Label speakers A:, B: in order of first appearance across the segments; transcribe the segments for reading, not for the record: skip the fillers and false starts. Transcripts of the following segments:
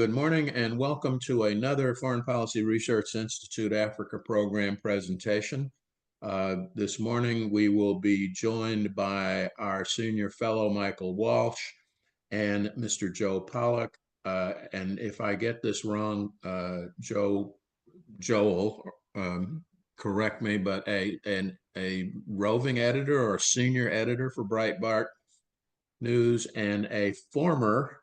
A: Good morning and welcome to another Foreign Policy Research Institute Africa program presentation. This morning we will be joined by our senior fellow Michael Walsh and Mr. Joel Polak. And if I get this wrong, Joel, correct me, but a roving editor or senior editor for Breitbart News and a former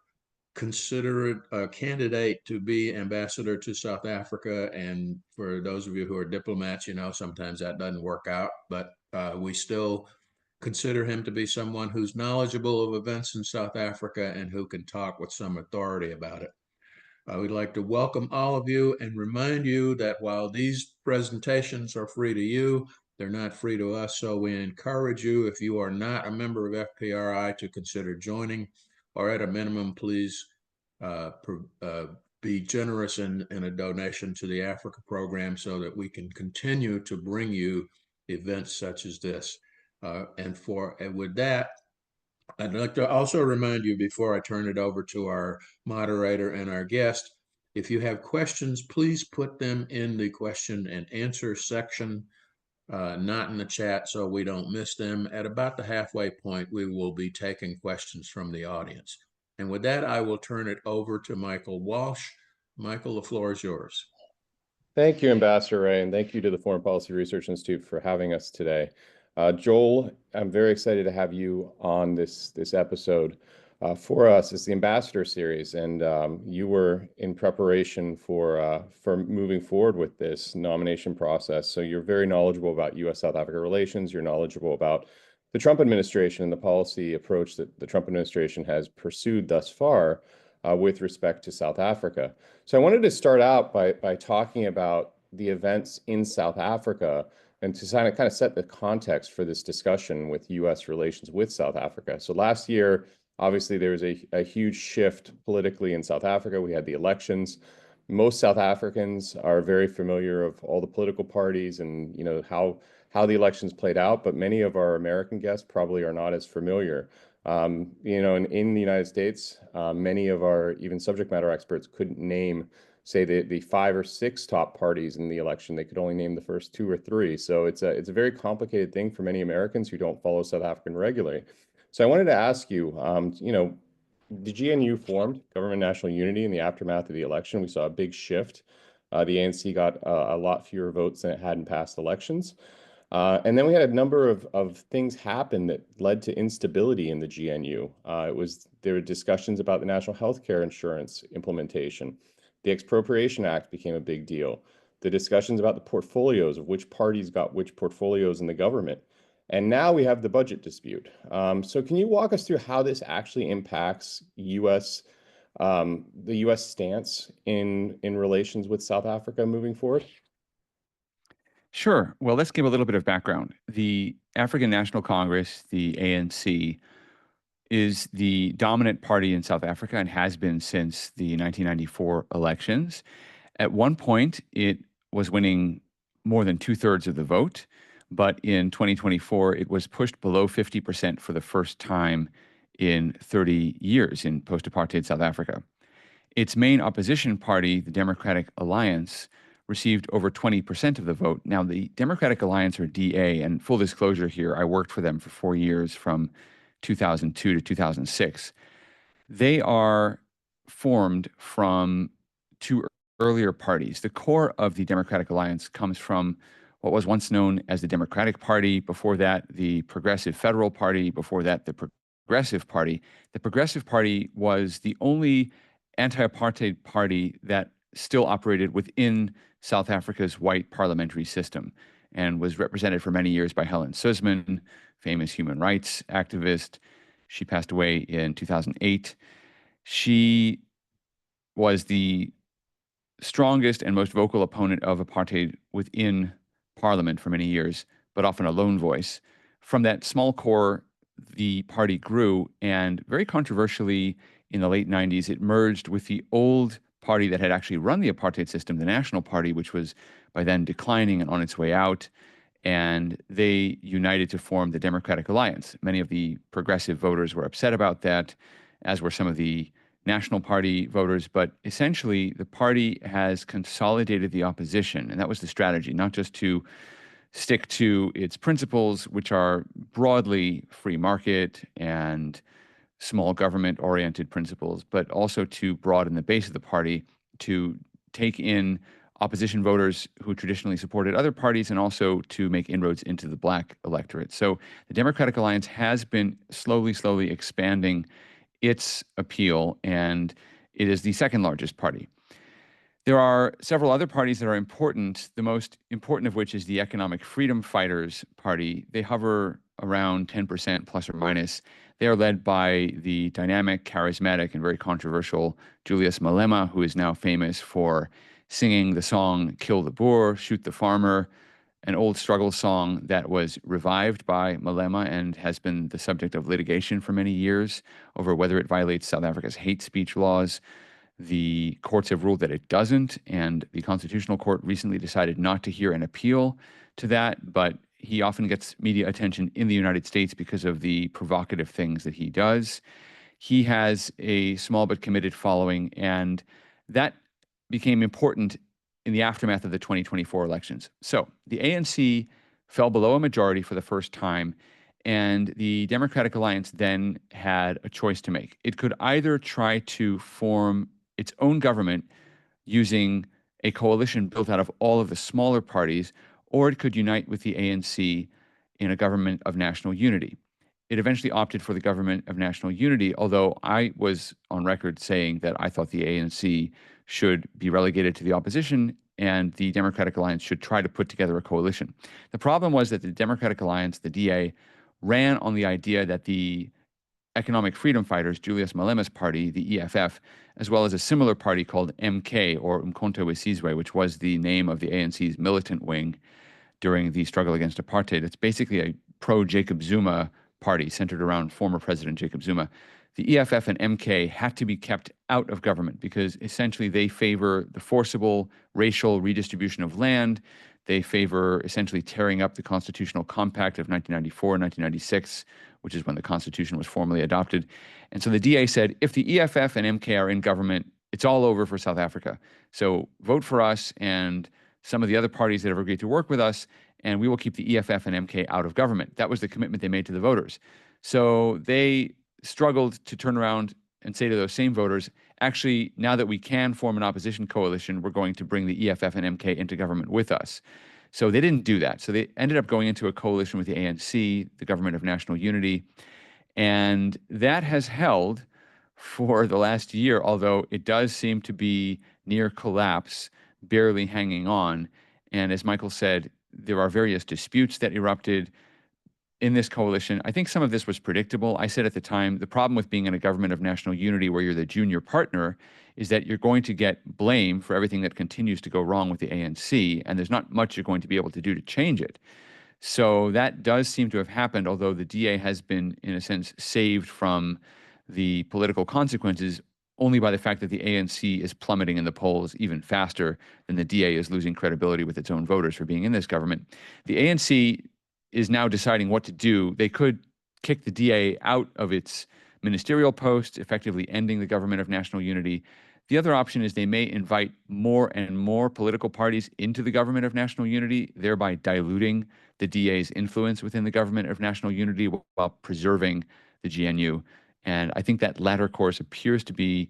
A: consider a candidate to be ambassador to South Africa. And for those of you who are diplomats, you know, sometimes that doesn't work out, but we still consider him to be someone who's knowledgeable of events in South Africa and who can talk with some authority about it. We'd like to welcome all of you and remind you that while these presentations are free to you, they're not free to us. So we encourage you, if you are not a member of FPRI, to consider joining, or at a minimum, please be generous in a donation to the Africa program so that we can continue to bring you events such as this. And with that, I'd like to also remind you before I turn it over to our moderator and our guest, if you have questions, please put them in the question and answer section, not in the chat so we don't miss them. At about the halfway point, we will be taking questions from the audience. And with that, I will turn it over to Michael Walsh. Michael, the floor is yours.
B: Thank you, Ambassador Ray, and thank you to the Foreign Policy Research Institute for having us today. Joel, I'm very excited to have you on this episode. For us, it's the Ambassador Series, and you were in preparation for moving forward with this nomination process. So you're very knowledgeable about U.S.-South Africa relations. You're knowledgeable about the Trump administration and the policy approach that the Trump administration has pursued thus far with respect to South Africa. So I wanted to start out by talking about the events in South Africa and to kind of set the context for this discussion with U.S. relations with South Africa. So last year, obviously, there was a huge shift politically in South Africa. We had the elections. Most South Africans are very familiar of all the political parties and how the elections played out, but many of our American guests probably are not as familiar. In the United States, many of our even subject matter experts couldn't name, say, the 5 or 6 top parties in the election. They could only name the first 2 or 3. So it's a very complicated thing for many Americans who don't follow South African regularly. So I wanted to ask you, the GNU formed, Government National Unity, in the aftermath of the election. We saw a big shift. The ANC got a lot fewer votes than it had in past elections. And then we had a number of things happen that led to instability in the GNU. There were discussions about the national health care insurance implementation. The Expropriation Act became a big deal. The discussions about the portfolios of which parties got which portfolios in the government. And now we have the budget dispute. So can you walk us through how this actually impacts the U.S. stance in relations with South Africa moving forward?
C: Sure. Well, let's give a little bit of background. The African National Congress, the ANC, is the dominant party in South Africa and has been since the 1994 elections. At one point, it was winning more than 2/3 of the vote, but in 2024, it was pushed below 50% for the first time in 30 years in post-apartheid South Africa. Its main opposition party, the Democratic Alliance, received over 20% of the vote. Now, the Democratic Alliance, or DA, and full disclosure here, I worked for them for 4 years from 2002 to 2006. They are formed from 2 earlier parties. The core of the Democratic Alliance comes from what was once known as the Democratic Party, before that the Progressive Federal Party, before that the Progressive Party. The Progressive Party was the only anti-apartheid party that still operated within South Africa's white parliamentary system and was represented for many years by Helen Suzman, famous human rights activist. She passed away in 2008. She was the strongest and most vocal opponent of apartheid within Parliament for many years, but often a lone voice. From that small core, the party grew, and very controversially, in the late 90s, it merged with the old party that had actually run the apartheid system, the National Party, which was by then declining and on its way out, and they united to form the Democratic Alliance. Many of the progressive voters were upset about that, as were some of the National Party voters, but essentially the party has consolidated the opposition. And that was the strategy, not just to stick to its principles, which are broadly free market and small government oriented principles, but also to broaden the base of the party to take in opposition voters who traditionally supported other parties and also to make inroads into the black electorate. So the Democratic Alliance has been slowly expanding its appeal, and it is the second largest party. There are several other parties that are important, the most important of which is the Economic Freedom Fighters Party. They hover around 10% plus or minus. They are led by the dynamic, charismatic, and very controversial Julius Malema, who is now famous for singing the song Kill the Boer, Shoot the Farmer, an old struggle song that was revived by Malema and has been the subject of litigation for many years over whether it violates South Africa's hate speech laws. The courts have ruled that it doesn't, and the Constitutional Court recently decided not to hear an appeal to that, but he often gets media attention in the United States because of the provocative things that he does. He has a small but committed following, and that became important in the aftermath of the 2024 elections. So the ANC fell below a majority for the first time, and the Democratic Alliance then had a choice to make. It could either try to form its own government using a coalition built out of all of the smaller parties, or it could unite with the ANC in a government of national unity. It eventually opted for the government of national unity, although I was on record saying that I thought the ANC should be relegated to the opposition and the Democratic Alliance should try to put together a coalition. The problem was that the Democratic Alliance, the DA, ran on the idea that the Economic Freedom Fighters, Julius Malema's party, the EFF, as well as a similar party called MK, or Umkhonto we Sizwe, which was the name of the ANC's militant wing during the struggle against apartheid. It's basically a pro-Jacob Zuma party centered around former President Jacob Zuma. The EFF and MK had to be kept out of government because essentially they favor the forcible racial redistribution of land. They favor essentially tearing up the Constitutional Compact of 1994 and 1996, which is when the Constitution was formally adopted. And so the DA said, if the EFF and MK are in government, it's all over for South Africa. So vote for us and some of the other parties that have agreed to work with us, and we will keep the EFF and MK out of government. That was the commitment they made to the voters. So they struggled to turn around and say to those same voters, actually, now that we can form an opposition coalition, we're going to bring the EFF and MK into government with us. So they didn't do that. So they ended up going into a coalition with the ANC, the Government of National Unity, and that has held for the last year, although it does seem to be near collapse, barely hanging on. And as Michael said, there are various disputes that erupted in this coalition. I think some of this was predictable. I said at the time, the problem with being in a government of national unity where you're the junior partner is that you're going to get blame for everything that continues to go wrong with the ANC, and there's not much you're going to be able to do to change it. So that does seem to have happened, although the DA has been, in a sense, saved from the political consequences only by the fact that the ANC is plummeting in the polls even faster than the DA is losing credibility with its own voters for being in this government. The ANC is now deciding what to do. They could kick the DA out of its ministerial post, effectively ending the government of national unity. The other option is they may invite more and more political parties into the government of national unity, thereby diluting the DA's influence within the government of national unity while preserving the GNU. And I think that latter course appears to be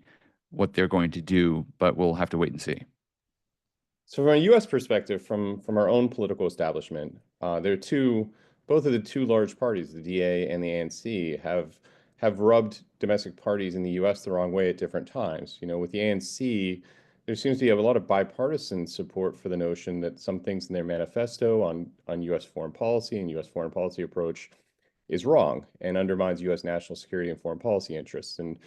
C: what they're going to do, but we'll have to wait and see.
B: So from a U.S. perspective, from our own political establishment, both of the two large parties, the DA and the ANC, have rubbed domestic parties in the U.S. the wrong way at different times. You know, with the ANC, there seems to be a lot of bipartisan support for the notion that some things in their manifesto on U.S. foreign policy and U.S. foreign policy approach is wrong and undermines U.S. national security and foreign policy interests. And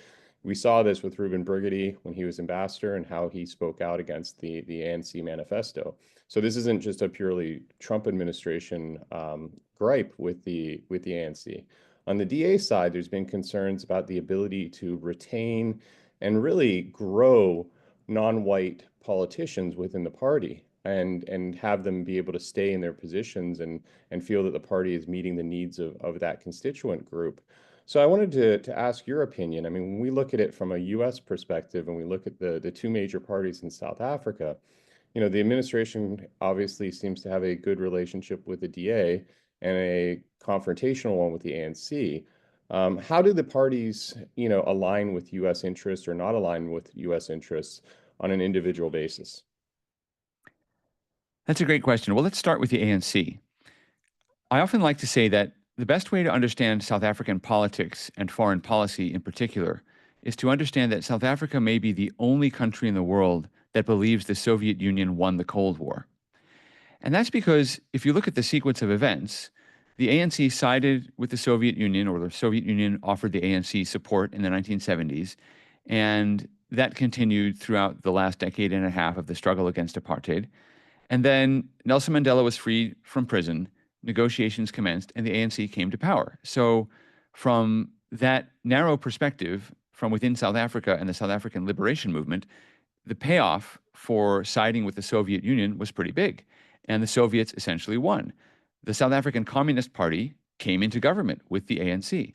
B: we saw this with Ruben Brigady when he was ambassador and how he spoke out against the ANC manifesto. So this isn't just a purely Trump administration gripe with the ANC. On the DA side, there's been concerns about the ability to retain and really grow non-white politicians within the party and have them be able to stay in their positions and feel that the party is meeting the needs of that constituent group. So I wanted to ask your opinion. I mean, when we look at it from a U.S. perspective and we look at the two major parties in South Africa, the administration obviously seems to have a good relationship with the DA and a confrontational one with the ANC. How do the parties, align with U.S. interests or not align with U.S. interests on an individual basis?
C: That's a great question. Well, let's start with the ANC. I often like to say that the best way to understand South African politics and foreign policy in particular is to understand that South Africa may be the only country in the world that believes the Soviet Union won the Cold War. And that's because if you look at the sequence of events, the ANC sided with the Soviet Union, or the Soviet Union offered the ANC support in the 1970s, and that continued throughout the last decade and a half of the struggle against apartheid. And then Nelson Mandela was freed from prison, negotiations commenced, and the ANC came to power. So, from that narrow perspective from within South Africa and the South African liberation movement, the payoff for siding with the Soviet Union was pretty big. And the Soviets essentially won. The South African Communist Party came into government with the ANC.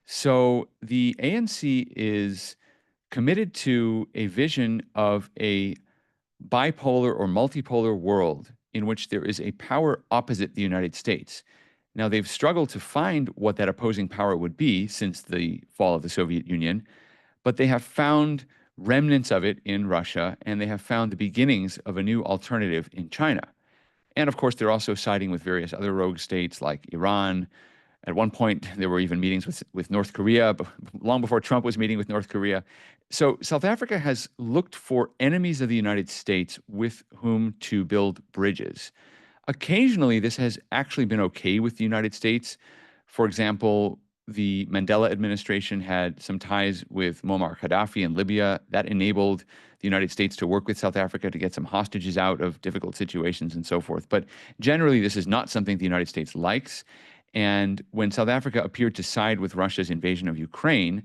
C: So the ANC is committed to a vision of a bipolar or multipolar world in which there is a power opposite the United States. Now, they've struggled to find what that opposing power would be since the fall of the Soviet Union, but they have found remnants of it in Russia, and they have found the beginnings of a new alternative in China. And of course, they're also siding with various other rogue states like Iran. At one point, there were even meetings with North Korea, but long before Trump was meeting with North Korea. So South Africa has looked for enemies of the United States with whom to build bridges. Occasionally, this has actually been okay with the United States. For example, the Mandela administration had some ties with Muammar Gaddafi in Libya. That enabled the United States to work with South Africa to get some hostages out of difficult situations and so forth. But generally, this is not something the United States likes. And when South Africa appeared to side with Russia's invasion of Ukraine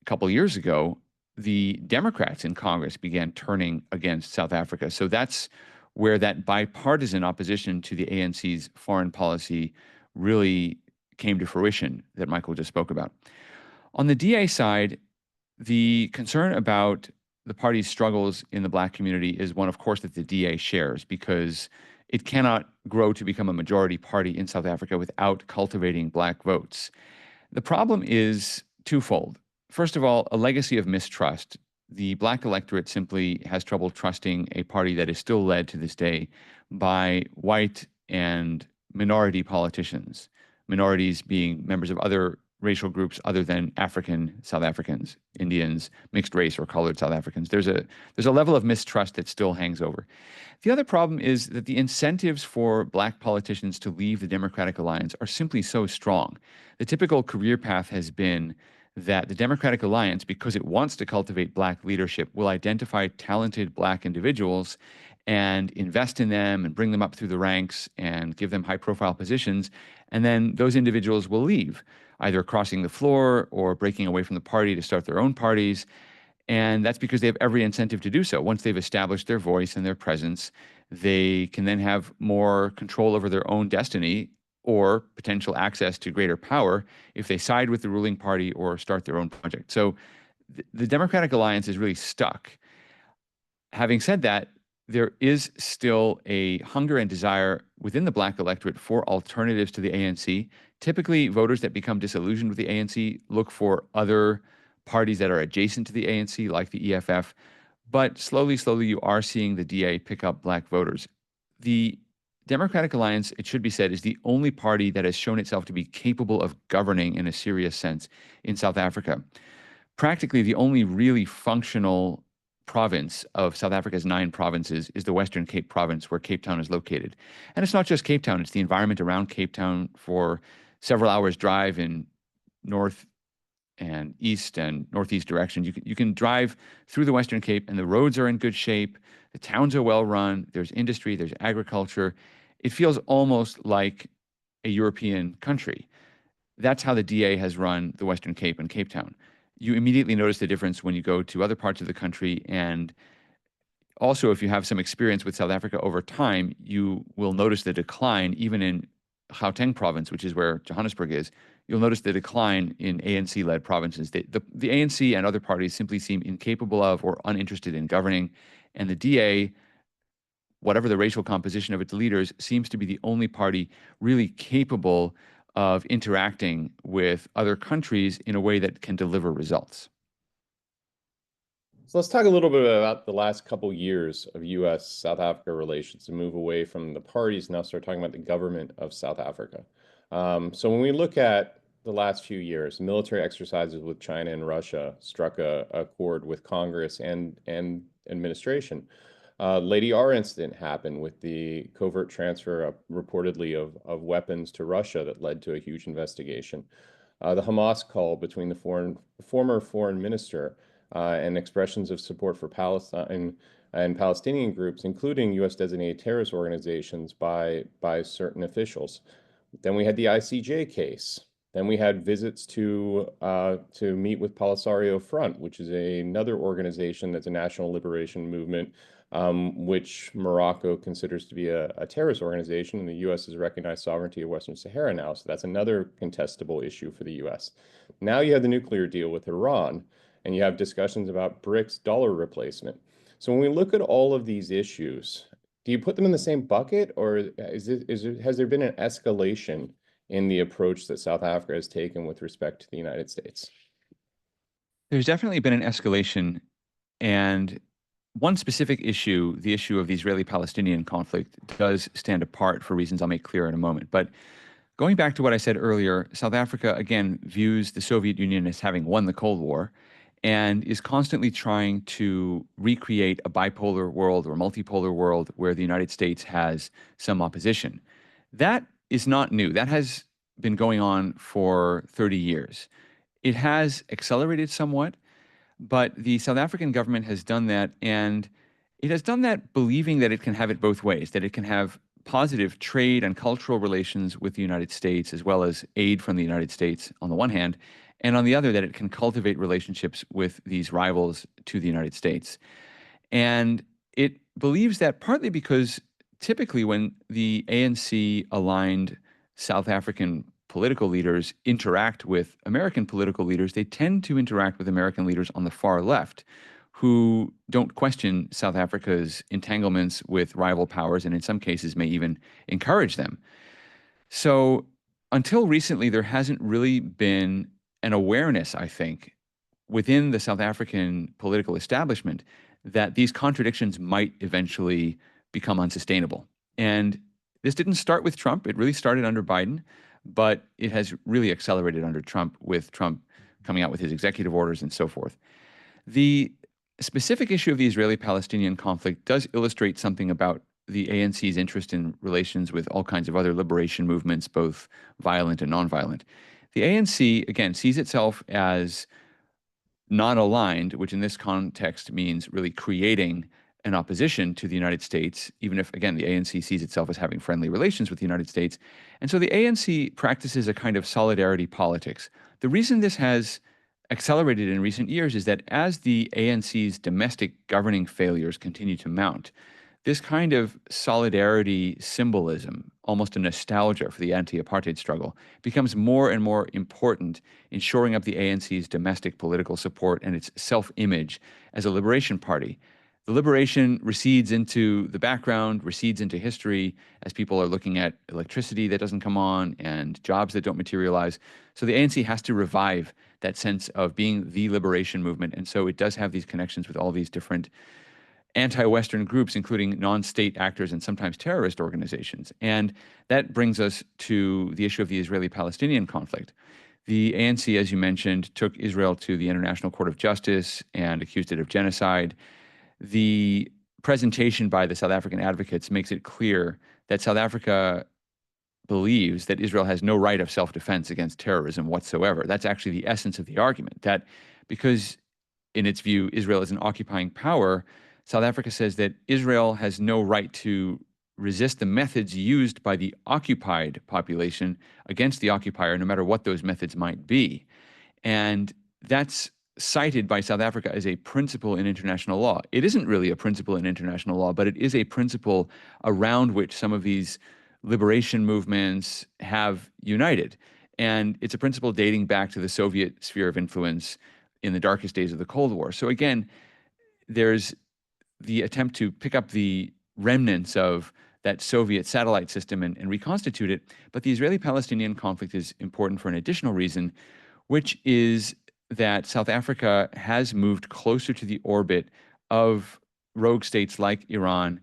C: a couple of years ago, the Democrats in Congress began turning against South Africa. So that's where that bipartisan opposition to the ANC's foreign policy really came to fruition that Michael just spoke about. On the DA side, the concern about the party's struggles in the Black community is one, of course, that the DA shares, because it cannot grow to become a majority party in South Africa without cultivating Black votes. The problem is twofold. First of all, a legacy of mistrust. The Black electorate simply has trouble trusting a party that is still led to this day by white and minority politicians, minorities being members of other racial groups other than African South Africans, Indians, mixed race or colored South Africans. There's a level of mistrust that still hangs over. The other problem is that the incentives for Black politicians to leave the Democratic Alliance are simply so strong. The typical career path has been that the Democratic Alliance, because it wants to cultivate Black leadership, will identify talented Black individuals and invest in them and bring them up through the ranks and give them high-profile positions. And then those individuals will leave, either crossing the floor or breaking away from the party to start their own parties. And that's because they have every incentive to do so. Once they've established their voice and their presence, they can then have more control over their own destiny or potential access to greater power if they side with the ruling party or start their own project. So the Democratic Alliance is really stuck. Having said that, there is still a hunger and desire within the Black electorate for alternatives to the ANC. Typically, voters that become disillusioned with the ANC look for other parties that are adjacent to the ANC, like the EFF. But slowly, you are seeing the DA pick up Black voters. The Democratic Alliance, it should be said, is the only party that has shown itself to be capable of governing in a serious sense in South Africa. Practically the only really functional province of South Africa's 9 provinces is the Western Cape province, where Cape Town is located. And it's not just Cape Town, it's the environment around Cape Town for several hours drive in north and east and northeast direction. You can drive through the Western Cape and the roads are in good shape. The towns are well run. There's industry, there's agriculture. It feels almost like a European country. That's how the DA has run the Western Cape and Cape Town. You immediately notice the difference when you go to other parts of the country. And also, if you have some experience with South Africa over time, you will notice the decline even in Gauteng province, which is where Johannesburg is, you'll notice the decline in ANC-led provinces. The ANC and other parties simply seem incapable of or uninterested in governing, and the DA, whatever the racial composition of its leaders, seems to be the only party really capable of interacting with other countries in a way that can deliver results.
B: So let's talk a little bit about the last couple years of U.S.-South Africa relations and move away from the parties and now start talking about the government of South Africa. So when we look at the last few years, military exercises with China and Russia struck a chord with Congress and administration. Lady R incident happened with the covert transfer reportedly of weapons to Russia that led to a huge investigation. The Hamas call between the former foreign minister and expressions of support for Palestine and Palestinian groups, including U.S. designated terrorist organizations by certain officials. Then we had the ICJ case. Then we had visits to meet with Polisario Front, which is another organization that's a national liberation movement, which Morocco considers to be a terrorist organization, and the U.S. has recognized sovereignty of Western Sahara now. So that's another contestable issue for the U.S. Now you have the nuclear deal with Iran, and you have discussions about BRICS dollar replacement. So when we look at all of these issues, do you put them in the same bucket, or has there been an escalation in the approach that South Africa has taken with respect to the United States?
C: There's definitely been an escalation, and one specific issue, the issue of the Israeli-Palestinian conflict, does stand apart for reasons I'll make clear in a moment. But going back to what I said earlier, South Africa, again, views the Soviet Union as having won the Cold War and is constantly trying to recreate a bipolar world or multipolar world where the United States has some opposition. That is not new. That has been going on for 30 years. It has accelerated somewhat, but the South African government has done that, and it has done that believing that it can have it both ways, that it can have positive trade and cultural relations with the United States, as well as aid from the United States on the one hand, and on the other, that it can cultivate relationships with these rivals to the United States. And it believes that partly because typically when the ANC aligned South African political leaders interact with American political leaders, they tend to interact with American leaders on the far left who don't question South Africa's entanglements with rival powers and in some cases may even encourage them. So until recently, there hasn't really been an awareness, I think, within the South African political establishment that these contradictions might eventually become unsustainable. And this didn't start with Trump. It really started under Biden, but it has really accelerated under Trump, with Trump coming out with his executive orders and so forth. The specific issue of the Israeli-Palestinian conflict does illustrate something about the ANC's interest in relations with all kinds of other liberation movements, both violent and nonviolent. The ANC, again, sees itself as non-aligned, which in this context means really creating an opposition to the United States, even if, again, the ANC sees itself as having friendly relations with the United States. And so the ANC practices a kind of solidarity politics. The reason this has accelerated in recent years is that as the ANC's domestic governing failures continue to mount, this kind of solidarity symbolism, almost a nostalgia for the anti-apartheid struggle, becomes more and more important in shoring up the ANC's domestic political support and its self-image as a liberation party. The liberation recedes into the background, recedes into history as people are looking at electricity that doesn't come on and jobs that don't materialize. So the ANC has to revive that sense of being the liberation movement. And so it does have these connections with all these different anti-Western groups, including non-state actors and sometimes terrorist organizations. And that brings us to the issue of the Israeli-Palestinian conflict. The ANC, as you mentioned, took Israel to the International Court of Justice and accused it of genocide. The presentation by the South African advocates makes it clear that South Africa believes that Israel has no right of self-defense against terrorism whatsoever. That's actually the essence of the argument, that because, in its view, Israel is an occupying power, South Africa says that Israel has no right to resist the methods used by the occupied population against the occupier, no matter what those methods might be. And that's cited by South Africa as a principle in international law. It isn't really a principle in international law, but it is a principle around which some of these liberation movements have united. And it's a principle dating back to the Soviet sphere of influence in the darkest days of the Cold War. So again, there's the attempt to pick up the remnants of that Soviet satellite system and reconstitute it. But the Israeli-Palestinian conflict is important for an additional reason, which is that South Africa has moved closer to the orbit of rogue states like Iran.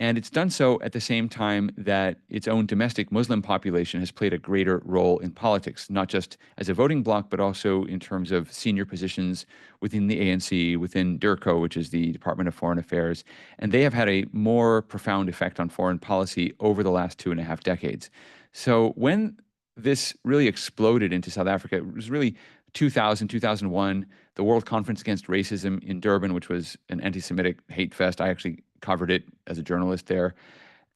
C: And it's done so at the same time that its own domestic Muslim population has played a greater role in politics, not just as a voting bloc, but also in terms of senior positions within the ANC, within DIRCO, which is the Department of Foreign Affairs. And they have had a more profound effect on foreign policy over the last 2.5 decades. So when this really exploded into South Africa, it was really 2000, 2001, the World Conference Against Racism in Durban, which was an anti-Semitic hate fest. I actually covered it as a journalist there.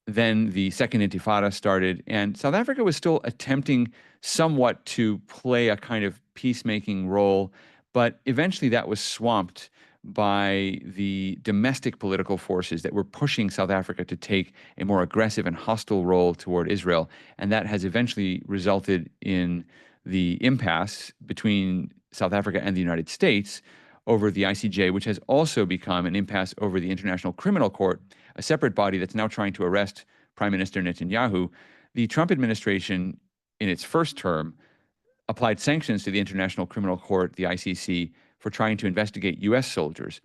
C: Then the Second Intifada started, and South Africa was still attempting somewhat to play a kind of peacemaking role, but eventually that was swamped by the domestic political forces that were pushing South Africa to take a more aggressive and hostile role toward Israel. And that has eventually resulted in the impasse between South Africa and the United States over the ICJ, which has also become an impasse over the International Criminal Court, a separate body that's now trying to arrest Prime Minister Netanyahu. The Trump administration, in its first term, applied sanctions to the International Criminal Court, the ICC, for trying to investigate U.S. soldiers.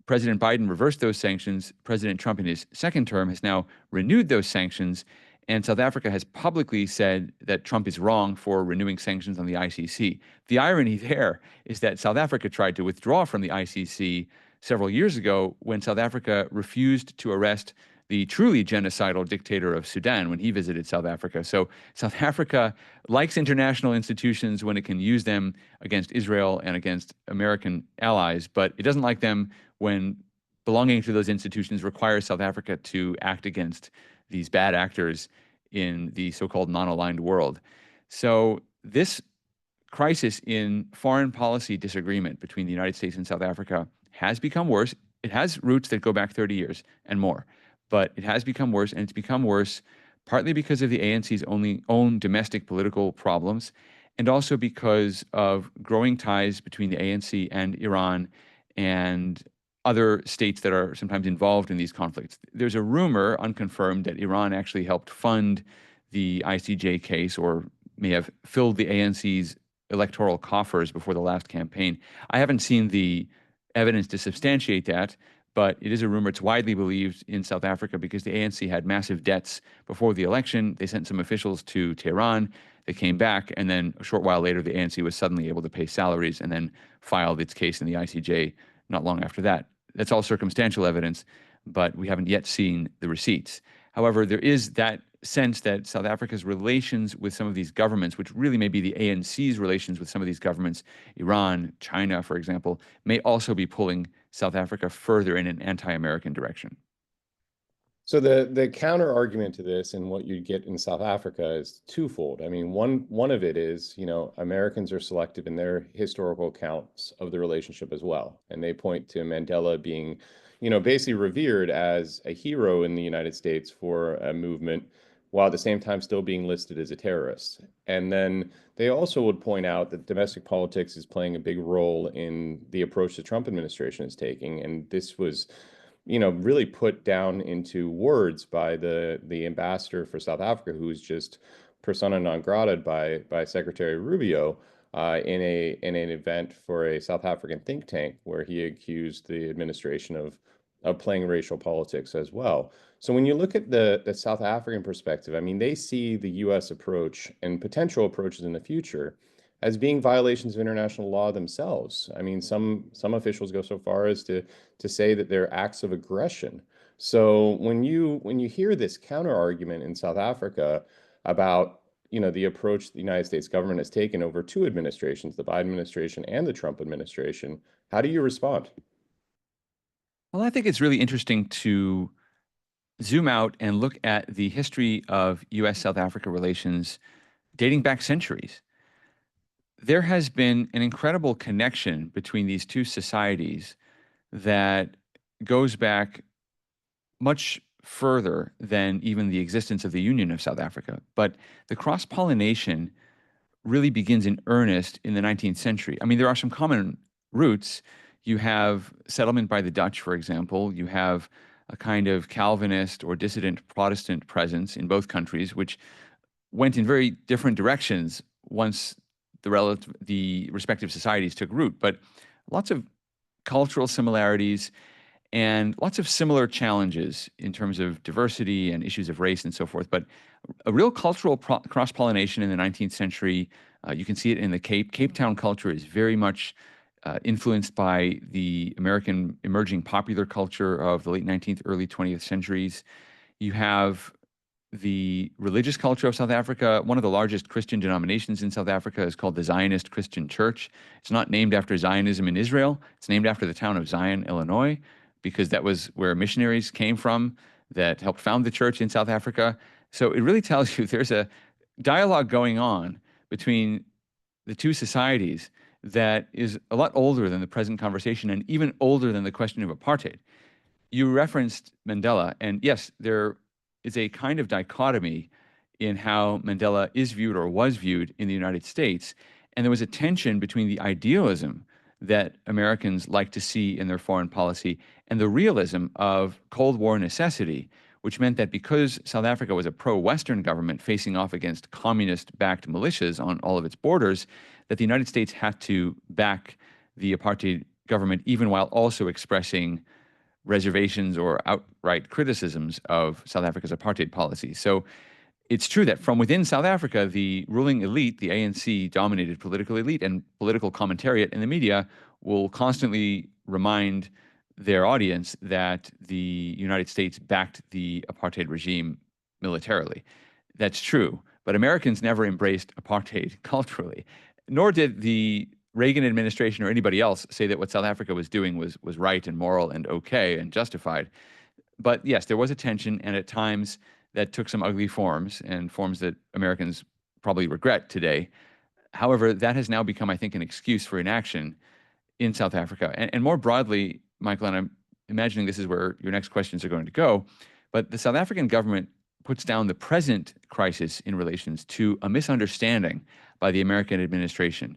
C: President Biden reversed those sanctions. President Trump, in his second term, has now renewed those sanctions. And South Africa has publicly said that Trump is wrong for renewing sanctions on the ICC. The irony there is that South Africa tried to withdraw from the ICC several years ago when South Africa refused to arrest the truly genocidal dictator of Sudan when he visited South Africa. So South Africa likes international institutions when it can use them against Israel and against American allies, but it doesn't like them when belonging to those institutions requires South Africa to act against these bad actors in the so-called non-aligned world. So this crisis in foreign policy disagreement between the United States and South Africa has become worse. It has roots that go back 30 years and more, but it has become worse, and it's become worse partly because of the ANC's own domestic political problems, and also because of growing ties between the ANC and Iran and other states that are sometimes involved in these conflicts. There's a rumor, unconfirmed, that Iran actually helped fund the ICJ case or may have filled the ANC's electoral coffers before the last campaign. I haven't seen the evidence to substantiate that, but it is a rumor. It's widely believed in South Africa because the ANC had massive debts before the election. They sent some officials to Tehran. They came back, and then a short while later, the ANC was suddenly able to pay salaries and then filed its case in the ICJ not long after that. That's all circumstantial evidence, but we haven't yet seen the receipts. However, there is that sense that South Africa's relations with some of these governments, which really may be the ANC's relations with some of these governments, Iran, China, for example, may also be pulling South Africa further in an anti-American direction.
B: So the counter argument to this and what you get in South Africa is twofold. I mean, one of it is, Americans are selective in their historical accounts of the relationship as well. And they point to Mandela being, basically revered as a hero in the United States for a movement, while at the same time still being listed as a terrorist. And then they also would point out that domestic politics is playing a big role in the approach the Trump administration is taking. And this was really put down into words by the ambassador for South Africa, who was just persona non grata by Secretary Rubio in an event for a South African think tank, where he accused the administration of playing racial politics as well. So when you look at the South African perspective, I mean, they see the U.S. approach and potential approaches in the future as being violations of international law themselves. I mean, some officials go so far as to say that they're acts of aggression. So when you hear this counter argument in South Africa about the approach the United States government has taken over two administrations, the Biden administration and the Trump administration, how do you respond?
C: Well, I think it's really interesting to zoom out and look at the history of U.S.-South Africa relations dating back centuries. There has been an incredible connection between these two societies that goes back much further than even the existence of the Union of South Africa. But the cross-pollination really begins in earnest in the 19th century. I mean, there are some common roots. You have settlement by the Dutch, for example. You have a kind of Calvinist or dissident Protestant presence in both countries, which went in very different directions once the respective societies took root. But lots of cultural similarities and lots of similar challenges in terms of diversity and issues of race and so forth. But a real cultural cross-pollination in the 19th century. You can see it in the Cape. Cape Town culture is very much influenced by the American emerging popular culture of the late 19th, early 20th centuries. You have the religious culture of South Africa. One of the largest Christian denominations in South Africa is called the Zionist Christian Church. It's not named after Zionism in Israel. It's named after the town of Zion, Illinois, because that was where missionaries came from that helped found the church in South Africa. So it really tells you there's a dialogue going on between the two societies that is a lot older than the present conversation and even older than the question of apartheid. You referenced Mandela, and yes, there is a kind of dichotomy in how Mandela is viewed or was viewed in the United States. And there was a tension between the idealism that Americans like to see in their foreign policy and the realism of Cold War necessity, which meant that because South Africa was a pro-Western government facing off against communist-backed militias on all of its borders, that the United States had to back the apartheid government even while also expressing reservations or outright criticisms of South Africa's apartheid policy. So it's true that from within South Africa, the ruling elite, the ANC-dominated political elite and political commentariat in the media will constantly remind their audience that the United States backed the apartheid regime militarily. That's true, but Americans never embraced apartheid culturally, nor did the Reagan administration or anybody else say that what South Africa was doing was right and moral and okay and justified. But yes, there was a tension, and at times that took some ugly forms and forms that Americans probably regret today. However, that has now become, I think, an excuse for inaction in South Africa. And more broadly, Michael, and I'm imagining this is where your next questions are going to go, but the South African government puts down the present crisis in relations to a misunderstanding by the American administration.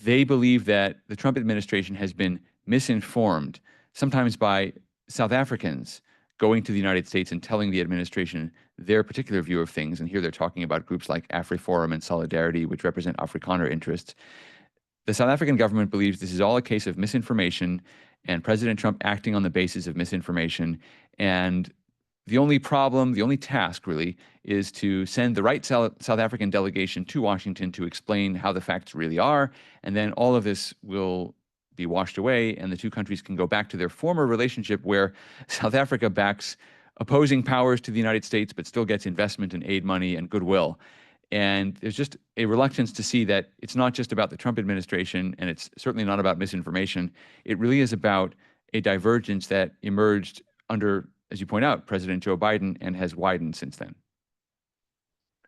C: They believe that the Trump administration has been misinformed, sometimes by South Africans going to the United States and telling the administration their particular view of things. And here they're talking about groups like AfriForum and Solidarity, which represent Afrikaner interests. The South African government believes this is all a case of misinformation and President Trump acting on the basis of misinformation. And the only problem, the only task really, is to send the right South African delegation to Washington to explain how the facts really are. And then all of this will be washed away, and the two countries can go back to their former relationship where South Africa backs opposing powers to the United States, but still gets investment and aid money and goodwill. And there's just a reluctance to see that it's not just about the Trump administration, and it's certainly not about misinformation. It really is about a divergence that emerged under, as you point out, President Joe Biden, and has widened since then.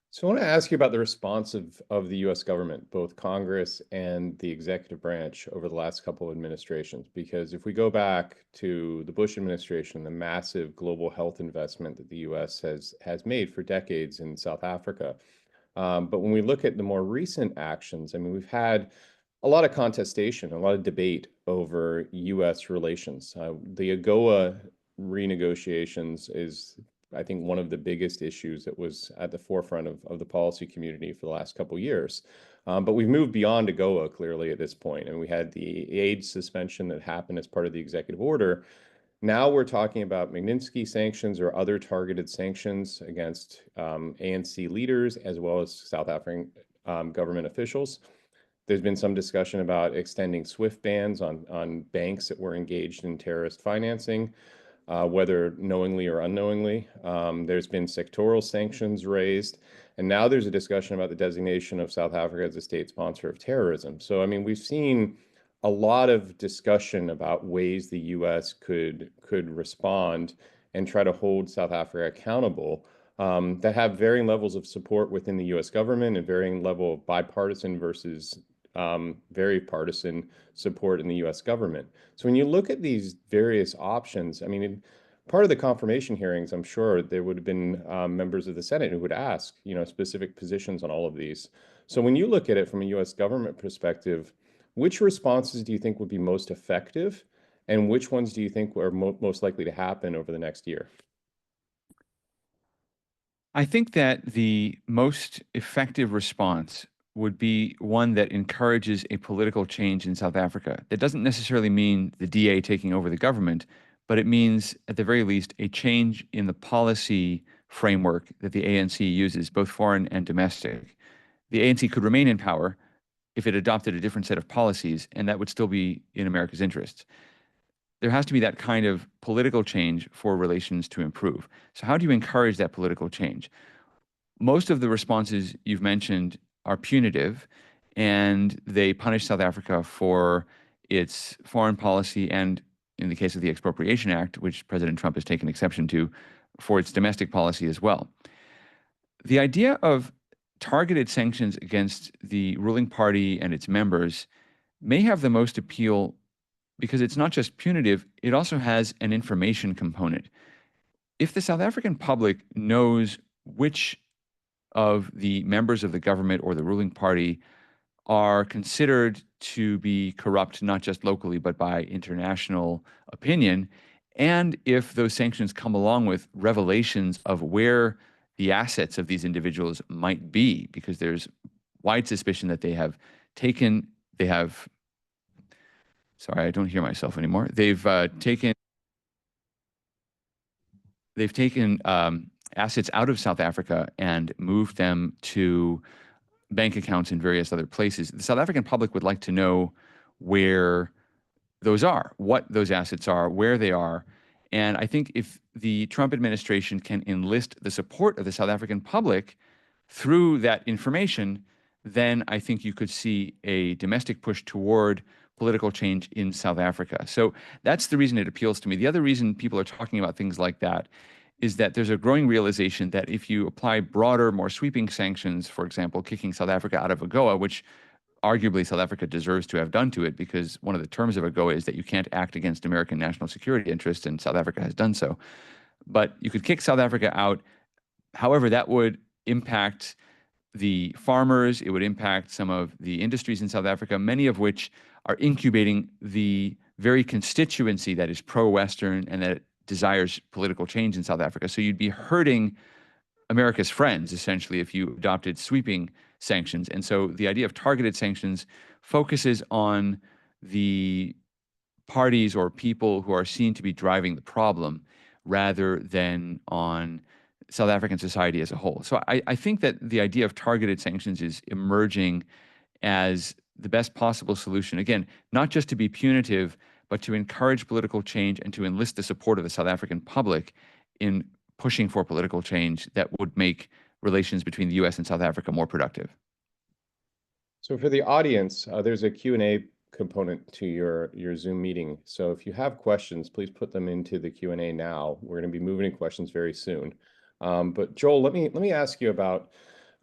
B: So I want to ask you about the response of the U.S. government, both Congress and the executive branch over the last couple of administrations. Because if we go back to the Bush administration, the massive global health investment that the U.S. has made for decades in South Africa. But when we look at the more recent actions, I mean, we've had a lot of contestation, a lot of debate over U.S. relations. The AGOA renegotiations is, I think, one of the biggest issues that was at the forefront of the policy community for the last couple of years. But we've moved beyond AGOA clearly at this point, and we had the aid suspension that happened as part of the executive order. Now we're talking about Magnitsky sanctions or other targeted sanctions against ANC leaders as well as South African government officials. There's been some discussion about extending SWIFT bans on banks that were engaged in terrorist financing, whether knowingly or unknowingly. There's been sectoral sanctions raised, and now there's a discussion about the designation of South Africa as a state sponsor of terrorism. So, I mean, we've seen a lot of discussion about ways the U.S. could respond and try to hold South Africa accountable that have varying levels of support within the U.S. government and varying level of bipartisan versus very partisan support in the U.S. government. So when you look at these various options, I mean, part of the confirmation hearings, I'm sure there would have been members of the Senate who would ask, specific positions on all of these. So when you look at it from a U.S. government perspective, which responses do you think would be most effective, and which ones do you think are most likely to happen over the next year?
C: I think that the most effective response would be one that encourages a political change in South Africa. That doesn't necessarily mean the DA taking over the government, but it means, at the very least, a change in the policy framework that the ANC uses, both foreign and domestic. The ANC could remain in power if it adopted a different set of policies, and that would still be in America's interests. There has to be that kind of political change for relations to improve. So, how do you encourage that political change? Most of the responses you've mentioned are punitive, and they punish South Africa for its foreign policy and, in the case of the Expropriation Act, which President Trump has taken exception to, for its domestic policy as well. The idea of targeted sanctions against the ruling party and its members may have the most appeal because it's not just punitive, it also has an information component. If the South African public knows which of the members of the government or the ruling party are considered to be corrupt, not just locally, but by international opinion, and if those sanctions come along with revelations of where the assets of these individuals might be, because there's wide suspicion that they have, sorry, I don't hear myself anymore. They've taken assets out of South Africa and moved them to bank accounts in various other places. The South African public would like to know where those are, what those assets are, where they are. And I think if the Trump administration can enlist the support of the South African public through that information, then I think you could see a domestic push toward political change in South Africa. So that's the reason it appeals to me. The other reason people are talking about things like that is that there's a growing realization that if you apply broader, more sweeping sanctions, for example, kicking South Africa out of AGOA, which arguably South Africa deserves to have done to it because one of the terms of AGOA is that you can't act against American national security interests, and South Africa has done so. But you could kick South Africa out. However, that would impact the farmers, it would impact some of the industries in South Africa, many of which are incubating the very constituency that is pro-Western and that desires political change in South Africa. So you'd be hurting America's friends, essentially, if you adopted sweeping sanctions. And so the idea of targeted sanctions focuses on the parties or people who are seen to be driving the problem rather than on South African society as a whole. So I think that the idea of targeted sanctions is emerging as the best possible solution. Again, not just to be punitive, but to encourage political change and to enlist the support of the South African public in pushing for political change that would make relations between the U.S. and South Africa more productive.
B: So for the audience, there's a Q&A component to your Zoom meeting. So if you have questions, please put them into the Q&A now. We're going to be moving to questions very soon. But Joel, let me ask you about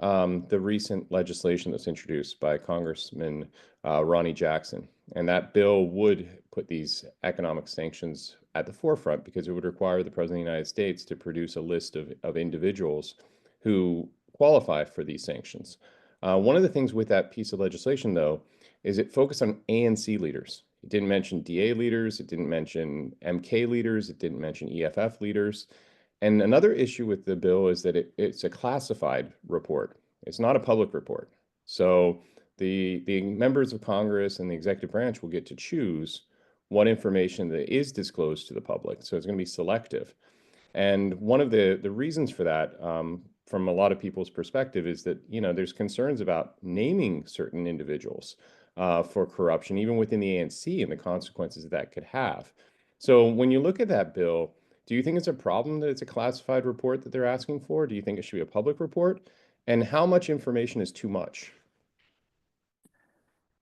B: the recent legislation that's introduced by Congressman Ronnie Jackson. And that bill would put these economic sanctions at the forefront because it would require the President of the United States to produce a list of individuals who qualify for these sanctions. One of the things with that piece of legislation, though, is it focused on ANC leaders. It didn't mention DA leaders. It didn't mention MK leaders. It didn't mention EFF leaders. And another issue with the bill is that it's a classified report. It's not a public report. So the members of Congress and the executive branch will get to choose what information that is disclosed to the public. So it's going to be selective. And one of the reasons for that, from a lot of people's perspective, is that, there's concerns about naming certain individuals for corruption, even within the ANC, and the consequences that could have. So when you look at that bill, do you think it's a problem that it's a classified report that they're asking for? Do you think it should be a public report? And how much information is too much?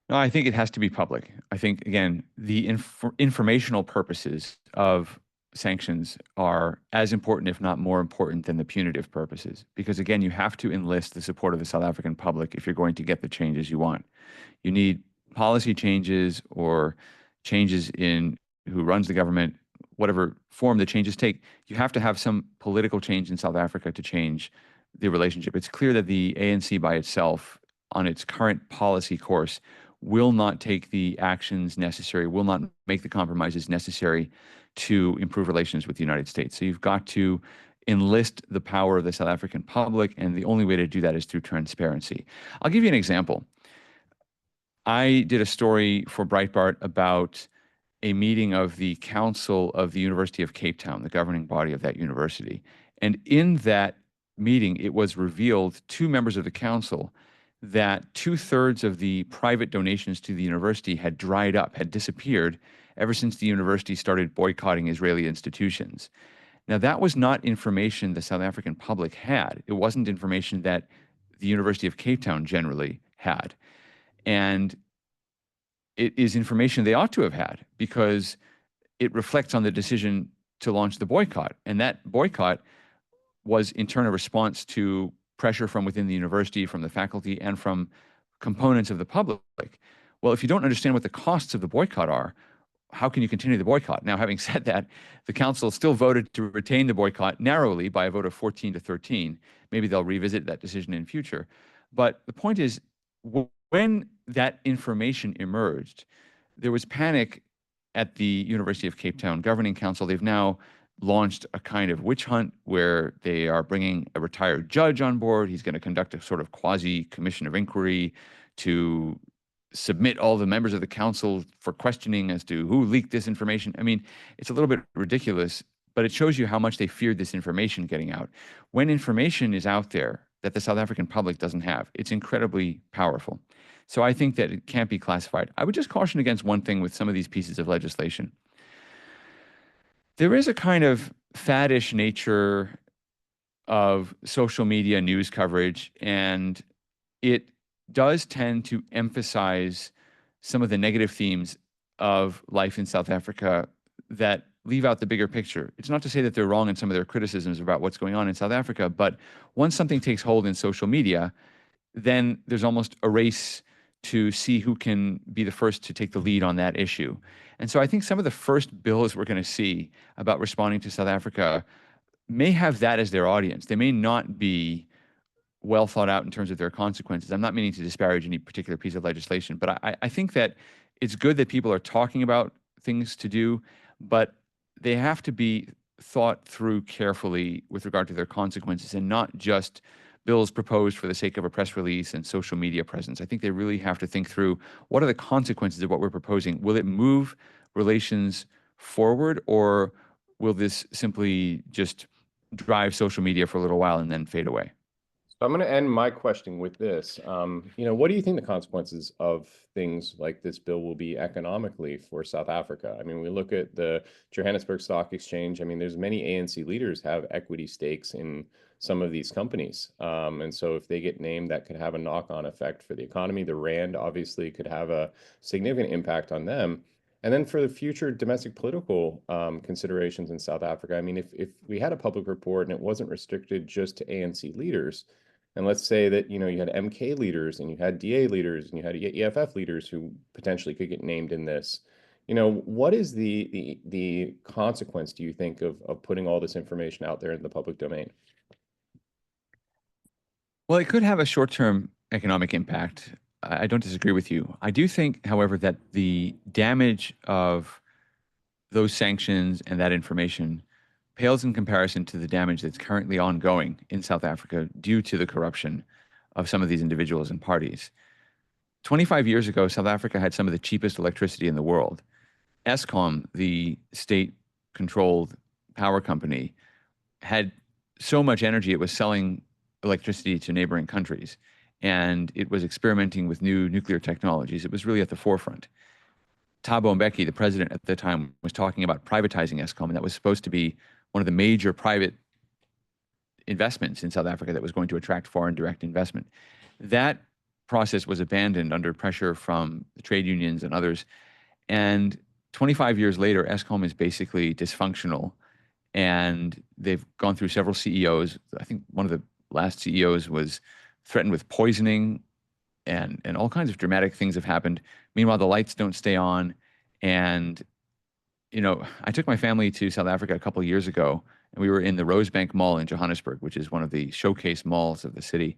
C: No, I think it has to be public. I think, again, the informational purposes of sanctions are as important, if not more important, than the punitive purposes. Because, again, you have to enlist the support of the South African public if you're going to get the changes you want. You need policy changes or changes in who runs the government, whatever form the changes take, you have to have some political change in South Africa to change the relationship. It's clear that the ANC by itself, on its current policy course, will not take the actions necessary, will not make the compromises necessary to improve relations with the United States. So you've got to enlist the power of the South African public, and the only way to do that is through transparency. I'll give you an example. I did a story for Breitbart about a meeting of the Council of the University of Cape Town, the governing body of that university. And in that meeting, it was revealed to members of the council that 2/3 of the private donations to the university had dried up, had disappeared ever since the university started boycotting Israeli institutions. Now, that was not information the South African public had. It wasn't information that the University of Cape Town generally had. And it is information they ought to have had because it reflects on the decision to launch the boycott. And that boycott was in turn a response to pressure from within the university, from the faculty, and from components of the public. Well, if you don't understand what the costs of the boycott are, how can you continue the boycott? Now, having said that, the council still voted to retain the boycott narrowly by a vote of 14-13. Maybe they'll revisit that decision in future. But the point is, when that information emerged, there was panic at the University of Cape Town Governing Council. They've now launched a kind of witch hunt where they are bringing a retired judge on board. He's going to conduct a sort of quasi-commission of inquiry to submit all the members of the council for questioning as to who leaked this information. I mean, it's a little bit ridiculous, but it shows you how much they feared this information getting out. When information is out there that the South African public doesn't have, it's incredibly powerful. So I think that it can't be classified. I would just caution against one thing with some of these pieces of legislation. There is a kind of faddish nature of social media news coverage, and it does tend to emphasize some of the negative themes of life in South Africa that leave out the bigger picture. It's not to say that they're wrong in some of their criticisms about what's going on in South Africa, but once something takes hold in social media, then there's almost a race to see who can be the first to take the lead on that issue. And so I think some of the first bills we're going to see about responding to South Africa may have that as their audience. They may not be well thought out in terms of their consequences. I'm not meaning to disparage any particular piece of legislation, but I think that it's good that people are talking about things to do, but they have to be thought through carefully with regard to their consequences and not just bills proposed for the sake of a press release and social media presence. I think they really have to think through what are the consequences of what we're proposing. Will it move relations forward, or will this simply just drive social media for a little while and then fade away?
B: I'm going to end my question with this. What do you think the consequences of things like this bill will be economically for South Africa? I mean, we look at the Johannesburg Stock Exchange. I mean, there's many ANC leaders have equity stakes in some of these companies. And so if they get named, that could have a knock-on effect for the economy. The rand obviously could have a significant impact on them. And then for the future domestic political considerations in South Africa, I mean, if we had a public report and it wasn't restricted just to ANC leaders, and let's say that, you had MK leaders and you had DA leaders and you had EFF leaders who potentially could get named in this. What is the consequence, do you think, of putting all this information out there in the public domain?
C: Well, it could have a short-term economic impact. I don't disagree with you. I do think, however, that the damage of those sanctions and that information pales in comparison to the damage that's currently ongoing in South Africa due to the corruption of some of these individuals and parties. 25 years ago, South Africa had some of the cheapest electricity in the world. Eskom, the state-controlled power company, had so much energy it was selling electricity to neighboring countries, and it was experimenting with new nuclear technologies. It was really at the forefront. Thabo Mbeki, the president at the time, was talking about privatizing Eskom, and that was supposed to be one of the major private investments in South Africa that was going to attract foreign direct investment. That process was abandoned under pressure from the trade unions and others. And 25 years later, Eskom is basically dysfunctional, and they've gone through several CEOs. I think one of the last CEOs was threatened with poisoning, and all kinds of dramatic things have happened. Meanwhile, the lights don't stay on, and I took my family to South Africa a couple of years ago, and we were in the Rosebank Mall in Johannesburg, which is one of the showcase malls of the city.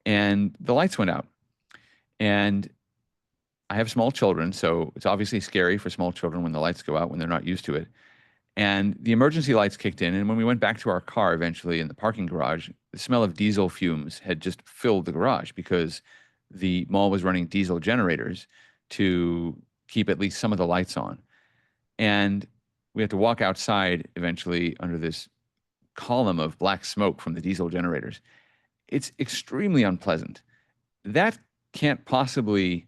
C: And the lights went out. And I have small children, so it's obviously scary for small children when the lights go out when they're not used to it. And the emergency lights kicked in. And when we went back to our car eventually in the parking garage, the smell of diesel fumes had just filled the garage because the mall was running diesel generators to keep at least some of the lights on. And we had to walk outside eventually under this column of black smoke from the diesel generators. It's extremely unpleasant. That can't possibly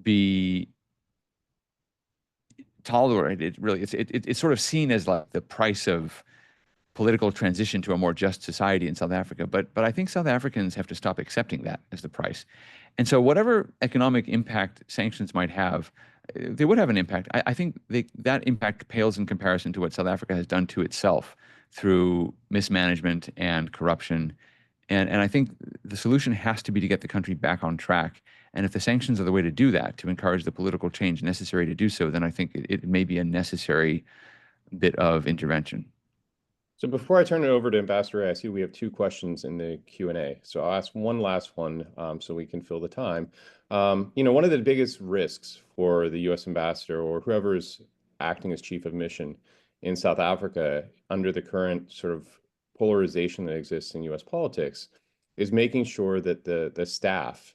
C: be tolerated. Really, it's sort of seen as like the price of political transition to a more just society in South Africa. But I think South Africans have to stop accepting that as the price. And so whatever economic impact sanctions might have, they would have an impact. I think that impact pales in comparison to what South Africa has done to itself through mismanagement and corruption. And I think the solution has to be to get the country back on track. And if the sanctions are the way to do that, to encourage the political change necessary to do so, then I think it may be a necessary bit of intervention.
B: So before I turn it over to Ambassador Ray, I see we have two questions in the Q&A. So I'll ask one last one so we can fill the time. One of the biggest risks for the U.S. ambassador or whoever is acting as chief of mission in South Africa under the current sort of polarization that exists in U.S. politics is making sure that the staff,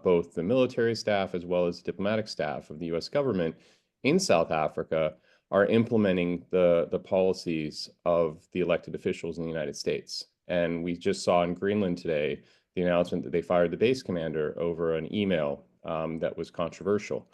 B: both the military staff as well as diplomatic staff of the U.S. government in South Africa, are implementing the policies of the elected officials in the United States. And we just saw in Greenland today the announcement that they fired the base commander over an email that was controversial.